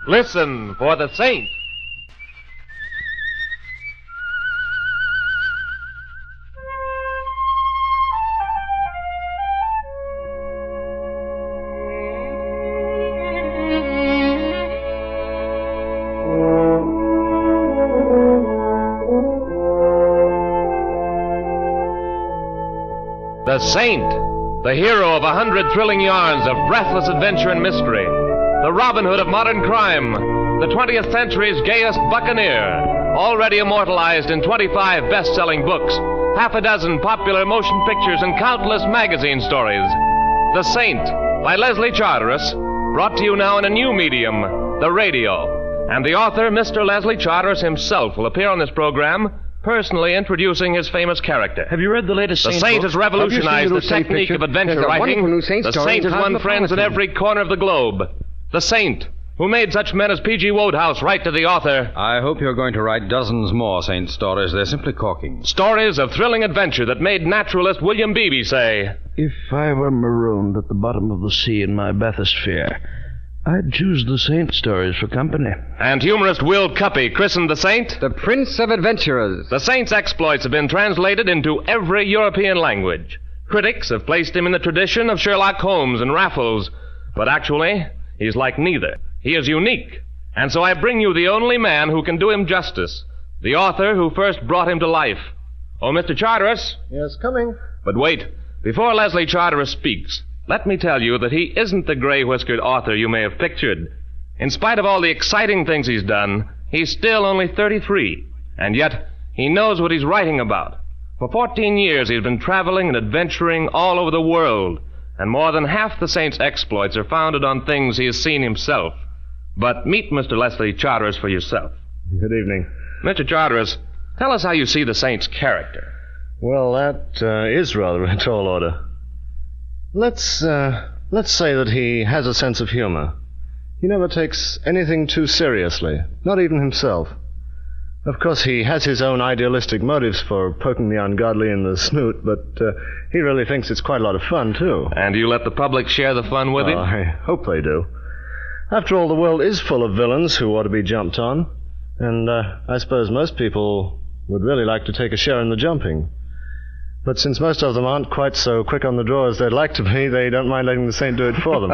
Listen for the Saint. The Saint, the hero of 100 thrilling yarns of breathless adventure and mystery, the Robin Hood of modern crime, the 20th century's gayest buccaneer, already immortalized in 25 best-selling books, half a dozen popular motion pictures, and countless magazine stories. The Saint, by Leslie Charteris, brought to you now in a new medium, the radio. And the author, Mr. Leslie Charteris himself, will appear on this program, personally introducing his famous character. Have you read the latest Saint? The Saint has revolutionized the technique of adventure writing. The Saint has won friends in every corner of the globe. The Saint, who made such men as P.G. Wodehouse write to the author. I hope you're going to write dozens more Saint stories. They're simply corking. Stories of thrilling adventure that made naturalist William Beebe say, "If I were marooned at the bottom of the sea in my bathysphere, I'd choose the Saint stories for company." And humorist Will Cuppy christened the Saint the Prince of Adventurers. The Saint's exploits have been translated into every European language. Critics have placed him in the tradition of Sherlock Holmes and Raffles, but actually, he's like neither. He is unique, and so I bring you the only man who can do him justice, the author who first brought him to life. Oh, Mr. Charteris? Yes, coming. But wait, before Leslie Charteris speaks, let me tell you that he isn't the gray-whiskered author you may have pictured. In spite of all the exciting things he's done, he's still only 33, and yet he knows what he's writing about. For 14 years he's been traveling and adventuring all over the world, and more than half the Saint's exploits are founded on things he has seen himself. But meet Mr. Leslie Charteris for yourself. Good evening. Mr. Charteris, tell us how you see the Saint's character. Well, that is rather a tall order. Let's say that he has a sense of humor. He never takes anything too seriously, not even himself. Of course, he has his own idealistic motives for poking the ungodly in the snoot, but he really thinks it's quite a lot of fun, too. And you let the public share the fun with him? I hope they do. After all, the world is full of villains who ought to be jumped on, and I suppose most people would really like to take a share in the jumping. But since most of them aren't quite so quick on the draw as they'd like to be, they don't mind letting the Saint do it for them.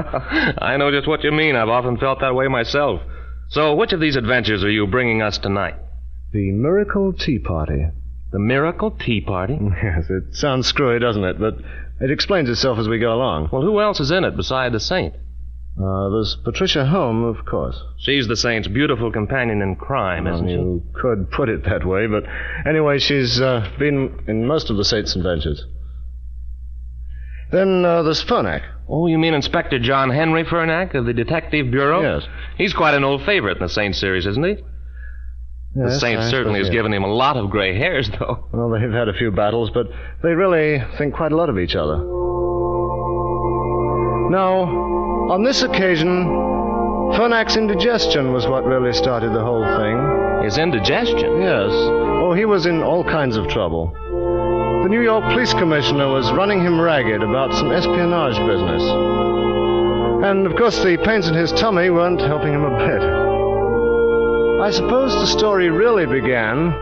I know just what you mean. I've often felt that way myself. So which of these adventures are you bringing us tonight? The Miracle Tea Party. The Miracle Tea Party? Yes, it sounds screwy, doesn't it? But it explains itself as we go along. Well, who else is in it beside the Saint? There's Patricia Holm, of course. She's the Saint's beautiful companion in crime, isn't she? You could put it that way, but anyway, she's been in most of the Saint's adventures. Then there's Fernac. Oh, you mean Inspector John Henry Fernac of the Detective Bureau? Yes. He's quite an old favorite in the Saint series, isn't he? Yes, the Saint certainly has given him a lot of gray hairs, though. Well, they've had a few battles, but they really think quite a lot of each other. Now, on this occasion, Fernac's indigestion was what really started the whole thing. His indigestion? Yes. Oh, he was in all kinds of trouble. The New York police commissioner was running him ragged about some espionage business. And, of course, the pains in his tummy weren't helping him a bit. I suppose the story really began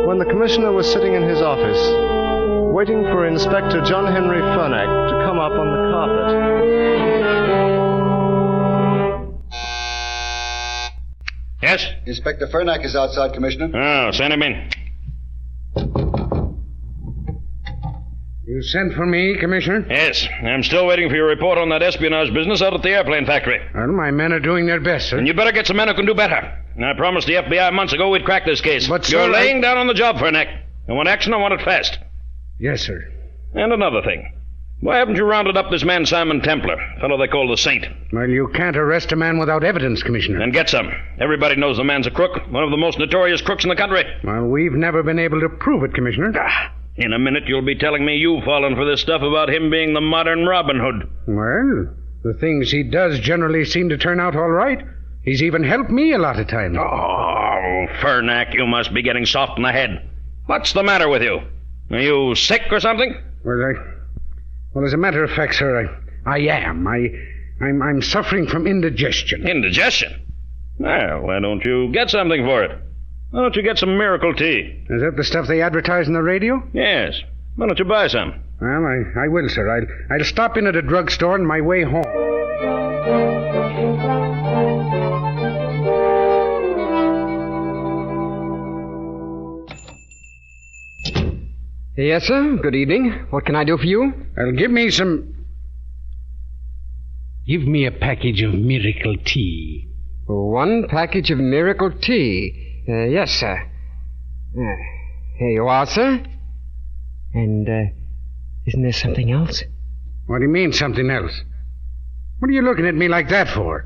when the commissioner was sitting in his office, waiting for Inspector John Henry Fernac to come up on the carpet. Yes? Inspector Fernac is outside, Commissioner. Oh, send him in. You sent for me, Commissioner? Yes, I'm still waiting for your report on that espionage business out at the airplane factory. Well, my men are doing their best, sir. And you better get some men who can do better. I promised the FBI months ago we'd crack this case. But, sir, you're laying down on the job, Fernac. I want action, I want it fast. Yes, sir. And another thing. Why haven't you rounded up this man Simon Templar, fellow they call the Saint? Well, you can't arrest a man without evidence, Commissioner. Then get some. Everybody knows the man's a crook, one of the most notorious crooks in the country. Well, we've never been able to prove it, Commissioner. In a minute you'll be telling me you've fallen for this stuff about him being the modern Robin Hood. Well, the things he does generally seem to turn out all right. He's even helped me a lot of times. Oh, Fernac, you must be getting soft in the head. What's the matter with you? Are you sick or something? Well, as a matter of fact, sir, I am. I'm suffering from indigestion. Indigestion? Well, why don't you get something for it? Why don't you get some miracle tea? Is that the stuff they advertise on the radio? Yes. Why don't you buy some? Well, I will, sir. I'll stop in at a drugstore on my way home. Yes, sir. Good evening. What can I do for you? Give me a package of miracle tea. 1 package of miracle tea. Yes, sir. Here you are, sir. And, isn't there something else? What do you mean, something else? What are you looking at me like that for?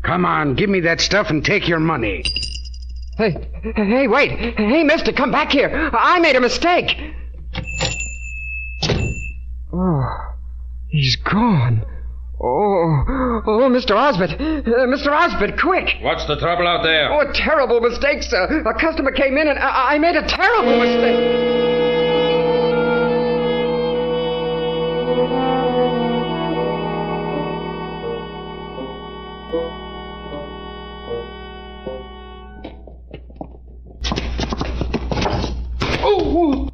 Come on, give me that stuff and take your money. Hey, wait. Hey, mister, come back here. I made a mistake. Oh, he's gone. Oh, Mr. Osbert. Mr. Osbert, quick. What's the trouble out there? Oh, a terrible mistake, sir. A customer came in and I made a terrible mistake. Oh!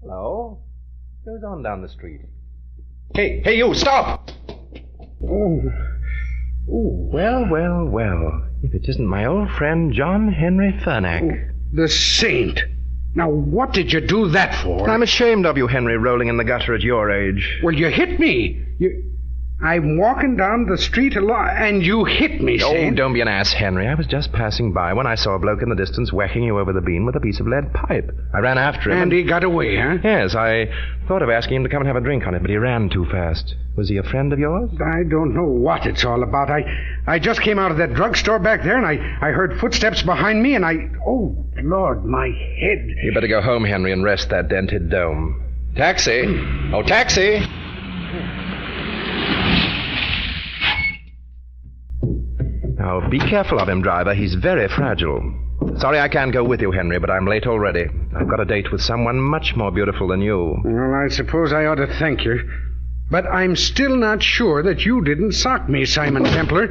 Hello? Who's on down the street? Hey, you, stop! Oh, well. If it isn't my old friend John Henry Furnack. The saint. Now, what did you do that for? I'm ashamed of you, Henry, rolling in the gutter at your age. Well, you hit me. I'm walking down the street alone, and you hit me, Saint. Oh, don't be an ass, Henry. I was just passing by when I saw a bloke in the distance whacking you over the bean with a piece of lead pipe. I ran after him. And he got away, huh? Yes, I thought of asking him to come and have a drink on it, but he ran too fast. Was he a friend of yours? I don't know what it's all about. I just came out of that drugstore back there, and I heard footsteps behind me, and oh, Lord, my head. You better go home, Henry, and rest that dented dome. Taxi! Oh, taxi! Now, be careful of him, driver. He's very fragile. Sorry I can't go with you, Henry, but I'm late already. I've got a date with someone much more beautiful than you. Well, I suppose I ought to thank you. But I'm still not sure that you didn't sock me, Simon Templar.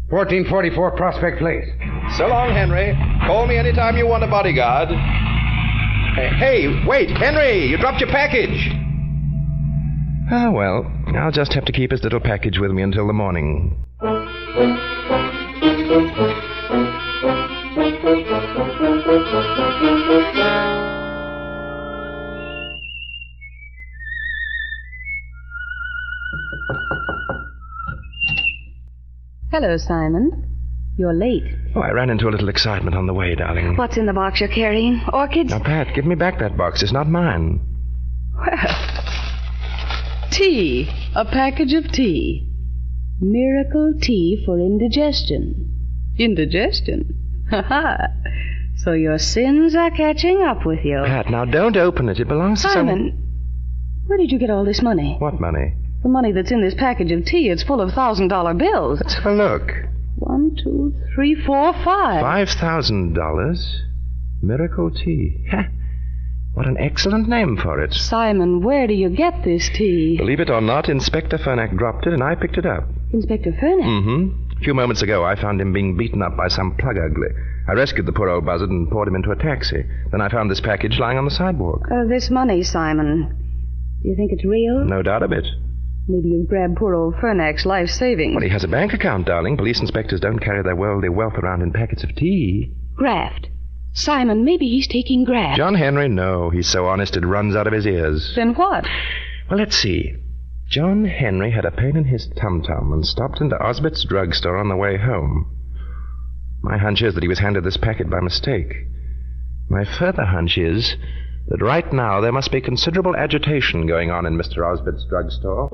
1444 Prospect Place. So long, Henry. Call me anytime you want a bodyguard. Hey, wait, Henry! You dropped your package! Ah, well, I'll just have to keep his little package with me until the morning. Hello, Simon. You're late. Oh, I ran into a little excitement on the way, darling. What's in the box you're carrying? Orchids? Now, Pat, give me back that box. It's not mine. Well, tea. A package of tea. Miracle tea for indigestion. Indigestion? Ha-ha. So your sins are catching up with you. Pat, now don't open it. It belongs to Simon, where did you get all this money? What money? The money that's in this package of tea. It's full of $1,000 bills. Let's have a look. 1, 2, 3, 4, 5. $5,000. Miracle tea. Ha! What an excellent name for it. Simon, where do you get this tea? Believe it or not, Inspector Furnack dropped it and I picked it up. Inspector Furnack? Mm-hmm. A few moments ago, I found him being beaten up by some plug ugly. I rescued the poor old buzzard and poured him into a taxi. Then I found this package lying on the sidewalk. This money, Simon. Do you think it's real? No doubt of it. Maybe you've grabbed poor old Furnack's life savings. Well, he has a bank account, darling. Police inspectors don't carry their worldly wealth around in packets of tea. Graft. Simon, maybe he's taking graft. John Henry, no. He's so honest it runs out of his ears. Then what? Well, let's see. John Henry had a pain in his tum-tum and stopped into Osbert's drugstore on the way home. My hunch is that he was handed this packet by mistake. My further hunch is that right now there must be considerable agitation going on in Mr. Osbert's drugstore.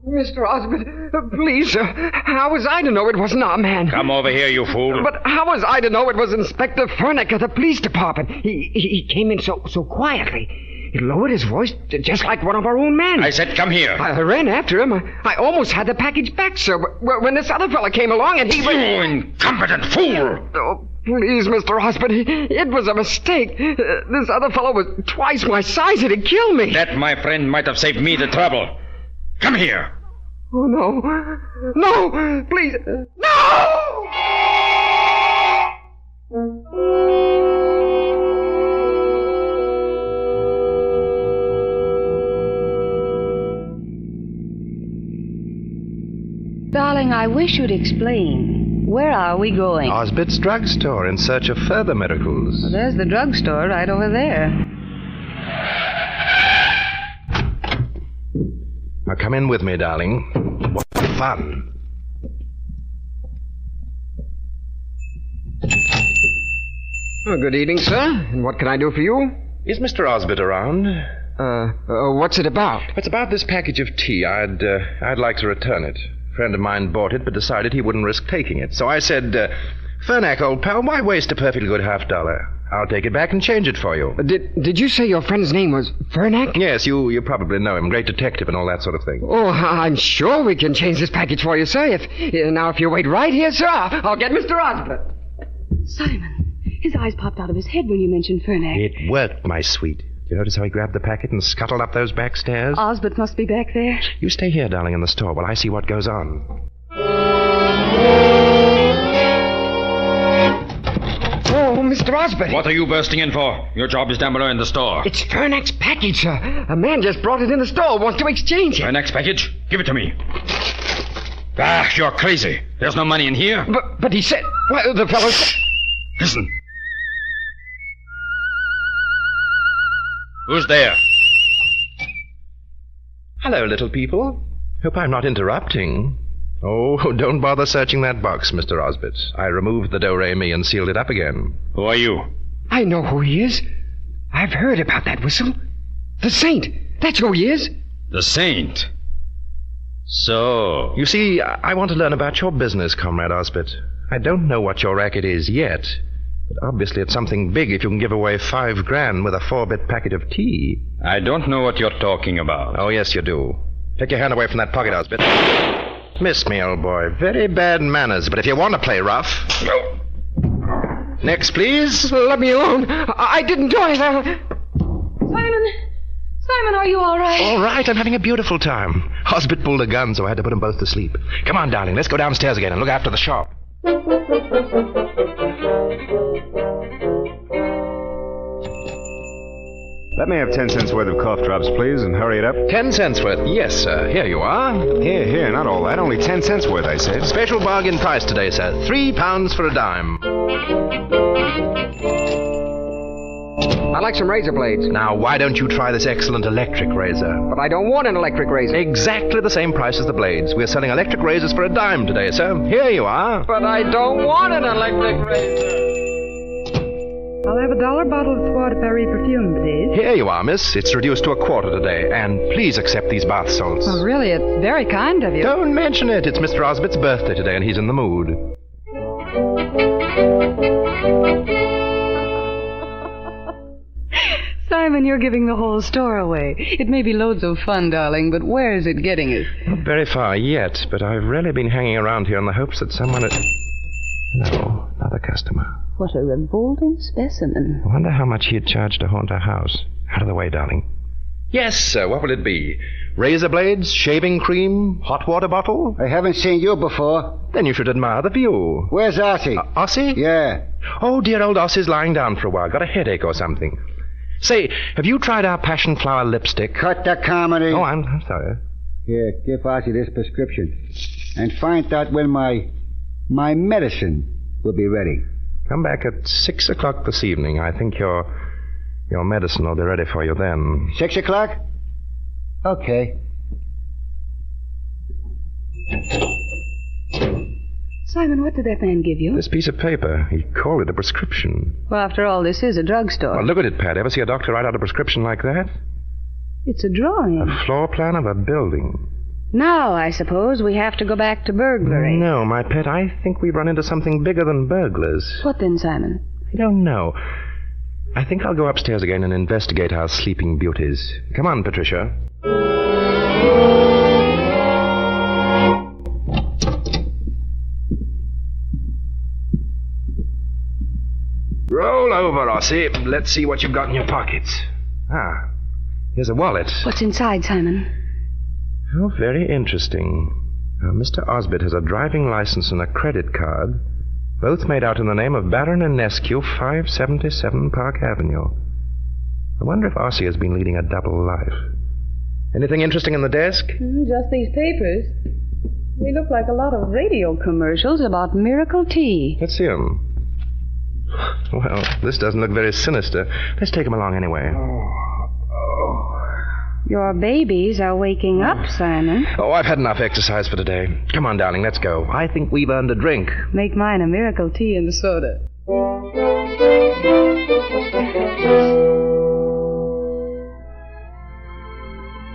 Mr. Osbert, please, sir. How was I to know it wasn't our man? Come over here, you fool. But how was I to know it was Inspector Furnack of the police department? He came in so quietly. He lowered his voice just like one of our own men. I said come here. I ran after him. I almost had the package back, sir, when this other fella came along and he... You incompetent fool! Oh, please, Mr. Osborne, it was a mistake. This other fellow was twice my size. It'd kill me. That, my friend, might have saved me the trouble. Come here. Oh, no. No, please. No! Darling, I wish you'd explain. Where are we going? Osbit's drugstore in search of further miracles. Well, there's the drugstore right over there. Now come in with me, darling. What fun. Oh, good evening, sir. And what can I do for you? Is Mr. Osbit around? What's it about? It's about this package of tea. I'd like to return it. A friend of mine bought it, but decided he wouldn't risk taking it. So I said, Fernack, old pal, why waste a perfectly good $50? I'll take it back and change it for you. Did you say your friend's name was Fernack? Yes, you probably know him. Great detective and all that sort of thing. Oh, I'm sure we can change this package for you, sir. Now, if you wait right here, sir, I'll get Mr. Osbert. Simon, his eyes popped out of his head when you mentioned Fernack. It worked, my sweet. You notice how he grabbed the packet and scuttled up those back stairs? Osbert must be back there. You stay here, darling, in the store while I see what goes on. Oh, Mr. Osbert. What are you bursting in for? Your job is down below in the store. It's Fernack's package, sir. A man just brought it in the store, wants to exchange it. Fernack's package? Give it to me. Ah, you're crazy. There's no money in here. But he said... Well, the fellow said... Listen. Who's there? Hello, little people. Hope I'm not interrupting. Oh, don't bother searching that box, Mr. Osbit. I removed the do-re-mi and sealed it up again. Who are you? I know who he is. I've heard about that whistle. The Saint. That's who he is. The Saint? So... You see, I want to learn about your business, Comrade Osbit. I don't know what your racket is yet, but obviously it's something big if you can give away $5,000 with a 4-bit packet of tea. I don't know what you're talking about. Oh, yes, you do. Take your hand away from that pocket, Osbit. Miss me, old boy. Very bad manners, but if you want to play rough... No. Next, please. Let me alone. I didn't do it. Simon, are you all right? All right, I'm having a beautiful time. Osbit pulled a gun, so I had to put them both to sleep. Come on, darling, let's go downstairs again and look after the shop. Let me have 10 cents worth of cough drops, please, and hurry it up. 10 cents worth? Yes, sir. Here you are. Here, not all that. Only 10 cents worth, I said. Special bargain price today, sir. £3 for a dime. I'd like some razor blades. Now, why don't you try this excellent electric razor? But I don't want an electric razor. Exactly the same price as the blades. We're selling electric razors for a dime today, sir. Here you are. But I don't want an electric razor. I'll have a $1 bottle of Soi de Paris perfume, please. Here you are, miss. It's reduced to a quarter today. And please accept these bath salts. Oh, really? It's very kind of you. Don't mention it. It's Mr. Osbit's birthday today, and he's in the mood. Simon, you're giving the whole store away. It may be loads of fun, darling, but where is it getting us? Not very far yet, but I've really been hanging around here in the hopes that someone had... No, another customer. What a revolting specimen. I wonder how much he'd charge to haunt our house. Out of the way, darling. Yes, sir. What will it be? Razor blades, shaving cream, hot water bottle? I haven't seen you before. Then you should admire the view. Where's Ossie? Ossie? Yeah. Oh, dear old Ossie's lying down for a while. Got a headache or something. Say, have you tried our passion flower lipstick? Cut the comedy. Oh, I'm sorry. Here, give Ossie this prescription. And find out when my medicine will be ready. Come back at 6 o'clock this evening. I think your medicine will be ready for you then. 6 o'clock? Okay. Simon, what did that man give you? This piece of paper. He called it a prescription. Well, after all, this is a drugstore. Well, look at it, Pat. Ever see a doctor write out a prescription like that? It's a drawing. A floor plan of a building. Now, I suppose, we have to go back to burglary. No, my pet, I think we've run into something bigger than burglars. What then, Simon? I don't know. I think I'll go upstairs again and investigate our sleeping beauties. Come on, Patricia. Roll over, Ossie. Let's see what you've got in your pockets. Ah, here's a wallet. What's inside, Simon? Oh, very interesting. Mr. Osbert has a driving license and a credit card, both made out in the name of Baron Enescu, 577 Park Avenue. I wonder if Ossie has been leading a double life. Anything interesting in the desk? Just these papers. They look like a lot of radio commercials about miracle tea. Let's see 'em. Well, this doesn't look very sinister. Let's take him along anyway. Your babies are waking up, Simon. Oh, I've had enough exercise for today. Come on, darling, let's go. I think we've earned a drink. Make mine a miracle tea and soda.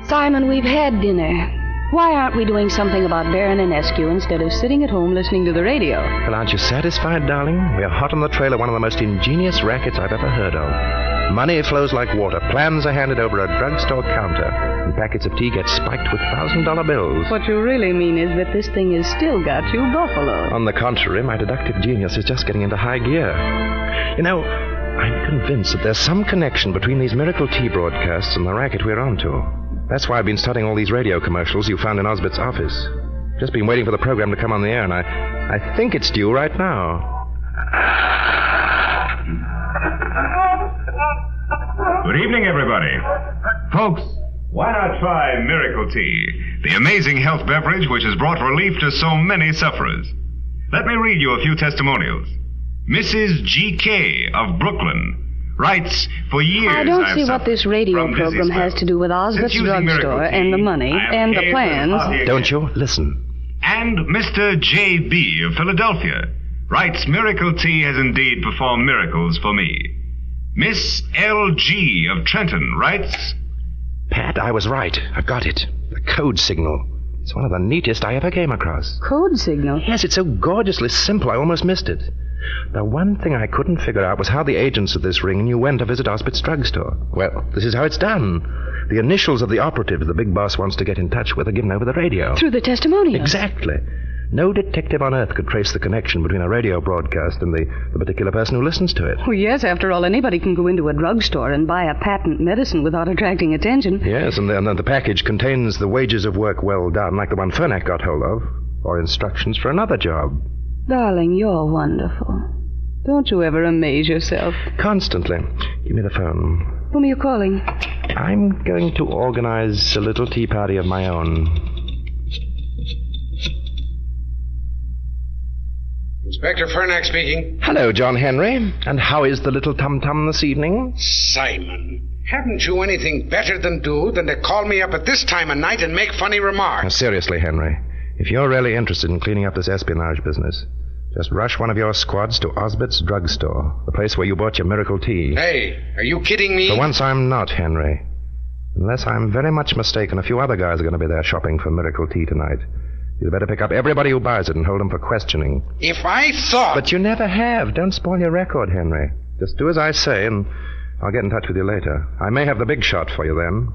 Simon, we've had dinner. Why aren't we doing something about Baron Enescu instead of sitting at home listening to the radio? Well, aren't you satisfied, darling? We're hot on the trail of one of the most ingenious rackets I've ever heard of. Money flows like water. Plans are handed over a drugstore counter. And packets of tea get spiked with $1,000 bills. What you really mean is that this thing has still got you buffaloed. On the contrary, my deductive genius is just getting into high gear. You know, I'm convinced that there's some connection between these miracle tea broadcasts and the racket we're onto. That's why I've been studying all these radio commercials you found in Osbert's office. Just been waiting for the program to come on the air, and I think it's due right now. Good evening, everybody. Folks, why not try Miracle Tea, the amazing health beverage which has brought relief to so many sufferers? Let me read you a few testimonials. Mrs. G.K. of Brooklyn writes, for years I don't see what this radio program has to do with Osbert's drugstore and the money and the plans. Don't you? Listen. And Mr. J.B. of Philadelphia writes, Miracle Tea has indeed performed miracles for me. Miss L.G. of Trenton writes, Pat, I was right. I've got it. The code signal. It's one of the neatest I ever came across. Code signal? Yes, it's so gorgeously simple I almost missed it. The one thing I couldn't figure out was how the agents of this ring knew when to visit Osbert's drugstore. Well, this is how it's done. The initials of the operative the big boss wants to get in touch with are given over the radio. Through the testimonials? Exactly. No detective on Earth could trace the connection between a radio broadcast and the particular person who listens to it. Oh, yes, after all, anybody can go into a drugstore and buy a patent medicine without attracting attention. Yes, and the package contains the wages of work well done, like the one Fernack got hold of, or instructions for another job. Darling, you're wonderful. Don't you ever amaze yourself? Constantly. Give me the phone. Whom are you calling? I'm going to organize a little tea party of my own. Inspector Fernack speaking. Hello, John Henry. And how is the little tum-tum this evening? Simon, haven't you anything better than to call me up at this time of night and make funny remarks? Now, seriously, Henry, if you're really interested in cleaning up this espionage business, just rush one of your squads to Osbert's drugstore, the place where you bought your miracle tea. Hey, are you kidding me? For once, I'm not, Henry. Unless I'm very much mistaken, a few other guys are going to be there shopping for miracle tea tonight. You'd better pick up everybody who buys it and hold them for questioning. If I thought... But you never have. Don't spoil your record, Henry. Just do as I say, and I'll get in touch with you later. I may have the big shot for you then.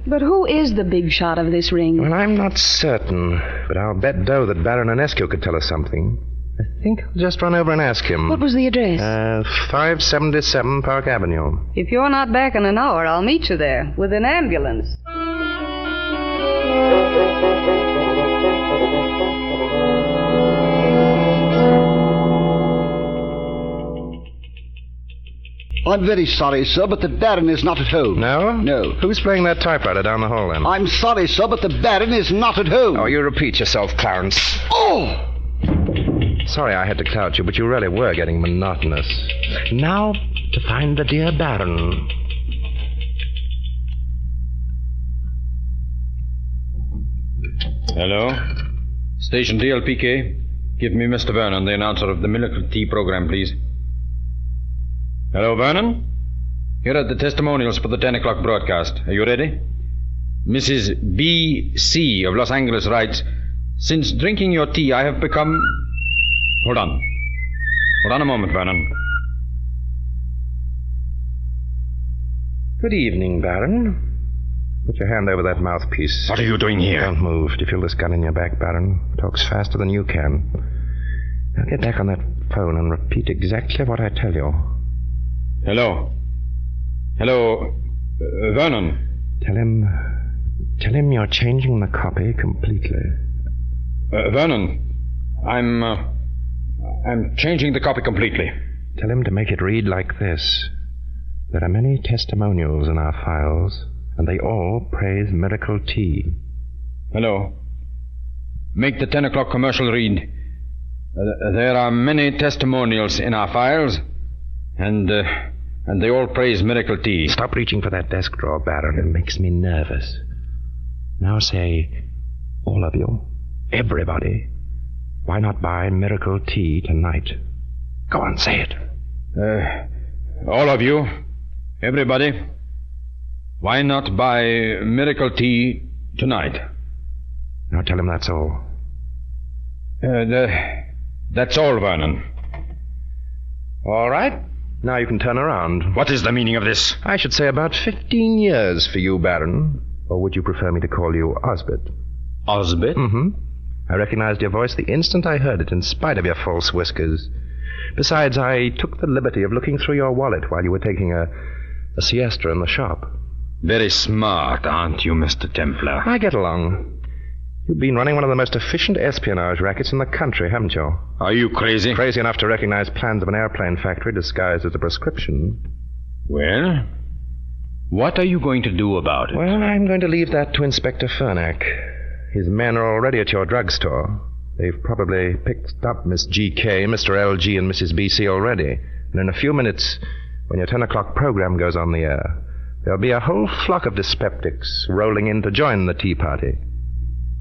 But who is the big shot of this ring? Well, I'm not certain, but I'll bet dough that Baron Enescu could tell us something. I think I'll just run over and ask him. What was the address? 577 Park Avenue. If you're not back in an hour, I'll meet you there with an ambulance. I'm very sorry, sir, but the Baron is not at home. No? No. Who's playing that typewriter down the hall, then? I'm sorry, sir, but the Baron is not at home. Oh, you repeat yourself, Clarence. Oh! Sorry I had to clout you, but you really were getting monotonous. Now, to find the dear Baron. Hello? Station DLPK. Give me Mr. Vernon, the announcer of the Miracle Tea program, please. Hello, Vernon? Here are the testimonials for the 10 o'clock broadcast. Are you ready? Mrs. B.C. of Los Angeles writes, since drinking your tea, I have become... Hold on a moment, Vernon. Good evening, Baron. Put your hand over that mouthpiece. What are you doing here? Don't move. Do you feel this gun in your back, Baron? Talks faster than you can. Now get back on that phone and repeat exactly what I tell you. Hello. Hello, Vernon. Tell him you're changing the copy completely. Vernon, I'm changing the copy completely. Tell him to make it read like this. There are many testimonials in our files, and they all praise Miracle Tea. Hello. Make the 10 o'clock commercial read. There are many testimonials in our files, and they all praise Miracle Tea. Stop reaching for that desk drawer, Baron. It makes me nervous. Now say, all of you, everybody, why not buy Miracle Tea tonight? Go on, say it. All of you, everybody, why not buy Miracle Tea tonight? Now tell him that's all. That's all, Vernon. All right. Now you can turn around. What is the meaning of this? I should say about 15 years for you, Baron. Or would you prefer me to call you Osbert? Osbert? Mm-hmm. I recognized your voice the instant I heard it, in spite of your false whiskers. Besides, I took the liberty of looking through your wallet while you were taking a siesta in the shop. Very smart, aren't you, Mr. Templar? I get along. You've been running one of the most efficient espionage rackets in the country, haven't you? Are you crazy? Crazy enough to recognize plans of an airplane factory disguised as a prescription. Well, what are you going to do about it? Well, I'm going to leave that to Inspector Fernack. His men are already at your drugstore. They've probably picked up Miss G.K., Mr. L.G., and Mrs. B.C. already. And in a few minutes, when your 10 o'clock program goes on the air, there'll be a whole flock of dyspeptics rolling in to join the tea party.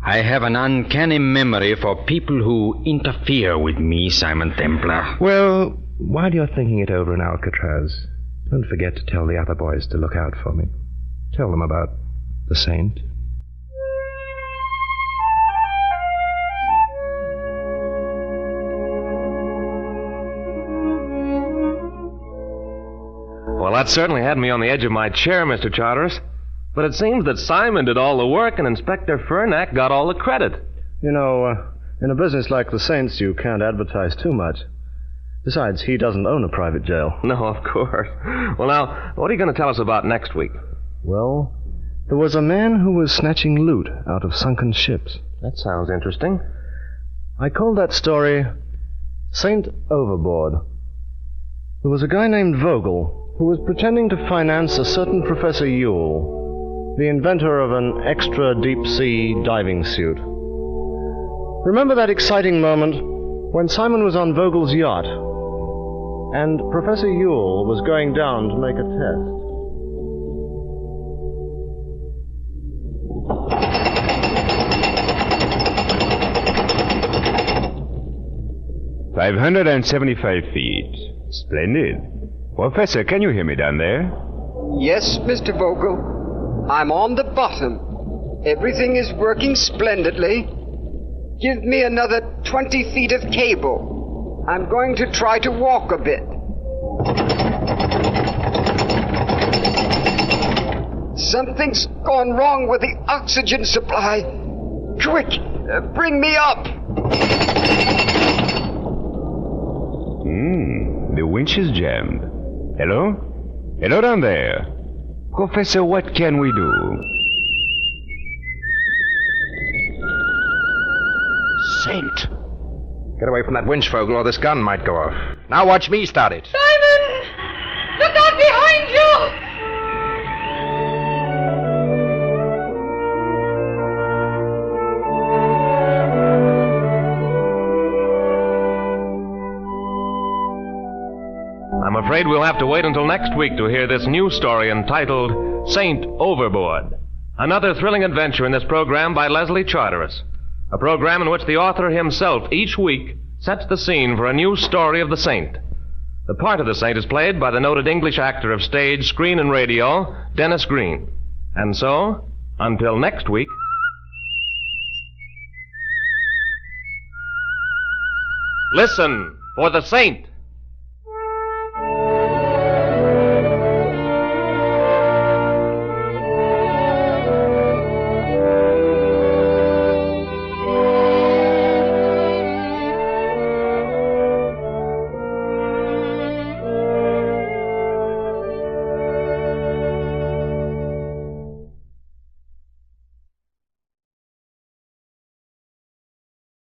I have an uncanny memory for people who interfere with me, Simon Templar. Well, while you're thinking it over in Alcatraz, don't forget to tell the other boys to look out for me. Tell them about the Saint. Well, that certainly had me on the edge of my chair, Mr. Charteris. But it seems that Simon did all the work and Inspector Fernack got all the credit. You know, in a business like the Saints, you can't advertise too much. Besides, he doesn't own a private jail. No, of course. Well, now, what are you going to tell us about next week? Well, there was a man who was snatching loot out of sunken ships. That sounds interesting. I called that story Saint Overboard. There was a guy named Vogel who was pretending to finance a certain Professor Ewell, the inventor of an extra deep-sea diving suit. Remember that exciting moment when Simon was on Vogel's yacht and Professor Ewell was going down to make a test? 575 feet. Splendid. Professor, can you hear me down there? Yes, Mr. Vogel. I'm on the bottom. Everything is working splendidly. Give me another 20 feet of cable. I'm going to try to walk a bit. Something's gone wrong with the oxygen supply. Quick, bring me up. The winch is jammed. Hello? Hello down there. Professor, what can we do? Saint! Get away from that winch, Vogel, or this gun might go off. Now watch me start it. Simon! Look out behind you! I'm afraid we'll have to wait until next week to hear this new story entitled Saint Overboard. Another thrilling adventure in this program by Leslie Charteris. A program in which the author himself each week sets the scene for a new story of the Saint. The part of the Saint is played by the noted English actor of stage, screen, and radio, Denis Green. And so, until next week... Listen for the Saint!